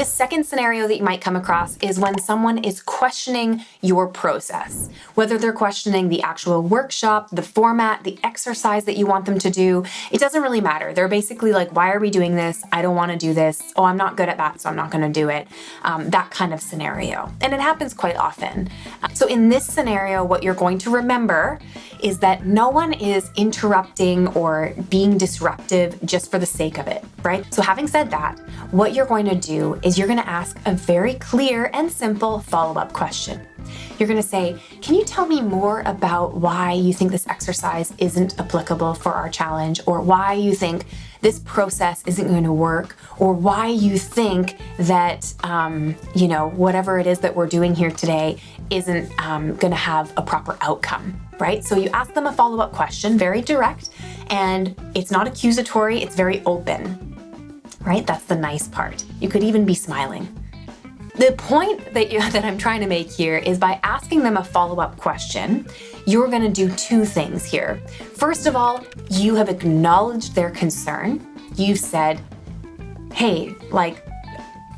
second scenario that you might come across is when someone is questioning your process, whether they're questioning the actual workshop, the format, the exercise that you want them to do. It doesn't really matter. They're basically like, why are we doing this? I don't want to do this. Oh, I'm not good at that, so I'm not going to do it. That kind of scenario. And it happens quite often. So in this scenario, what you're going to remember is that no one is interrupting or being disruptive just for the sake of it, right? So having said that, what you're going to do is you're going to ask a very clear and simple follow-up question. You're going to say, can you tell me more about why you think this exercise isn't applicable for our challenge, or why you think this process isn't going to work, or why you think that, whatever it is that we're doing here today isn't going to have a proper outcome, right? So you ask them a follow-up question, very direct, and it's not accusatory, it's very open, right? That's the nice part. You could even be smiling. The point that I'm trying to make here is by asking them a follow-up question, you're going to do two things here. First of all, you have acknowledged their concern. You've said, hey,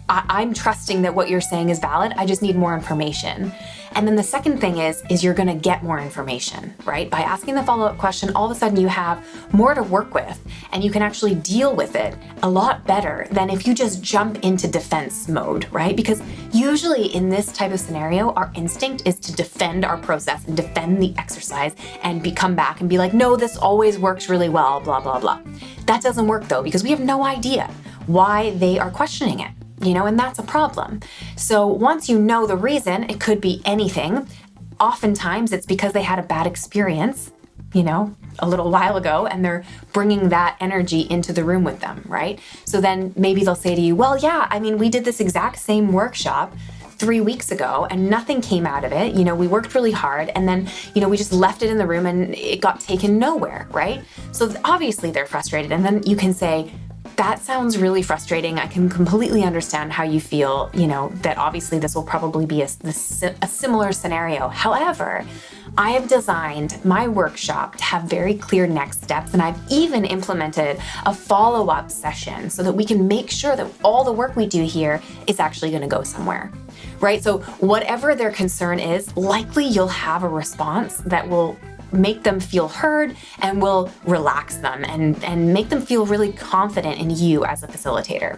I'm trusting that what you're saying is valid. I just need more information. And then the second thing is you're going to get more information, right? By asking the follow-up question, all of a sudden you have more to work with, and you can actually deal with it a lot better than if you just jump into defense mode, right? Because usually in this type of scenario, our instinct is to defend our process and defend the exercise and come back and be like, no, this always works really well, blah, blah, blah. That doesn't work though, because we have no idea why they are questioning it. And that's a problem. So once you know the reason, it could be anything. Oftentimes it's because they had a bad experience, a little while ago, and they're bringing that energy into the room with them, right? So then maybe they'll say to you, well, yeah, we did this exact same workshop 3 weeks ago and nothing came out of it. We worked really hard and then, we just left it in the room and it got taken nowhere, right? So obviously they're frustrated. And then you can say, that sounds really frustrating. I can completely understand how you feel, that obviously this will probably be a similar scenario. However, I have designed my workshop to have very clear next steps, and I've even implemented a follow-up session so that we can make sure that all the work we do here is actually going to go somewhere, right? So whatever their concern is, likely you'll have a response that will make them feel heard and will relax them and make them feel really confident in you as a facilitator.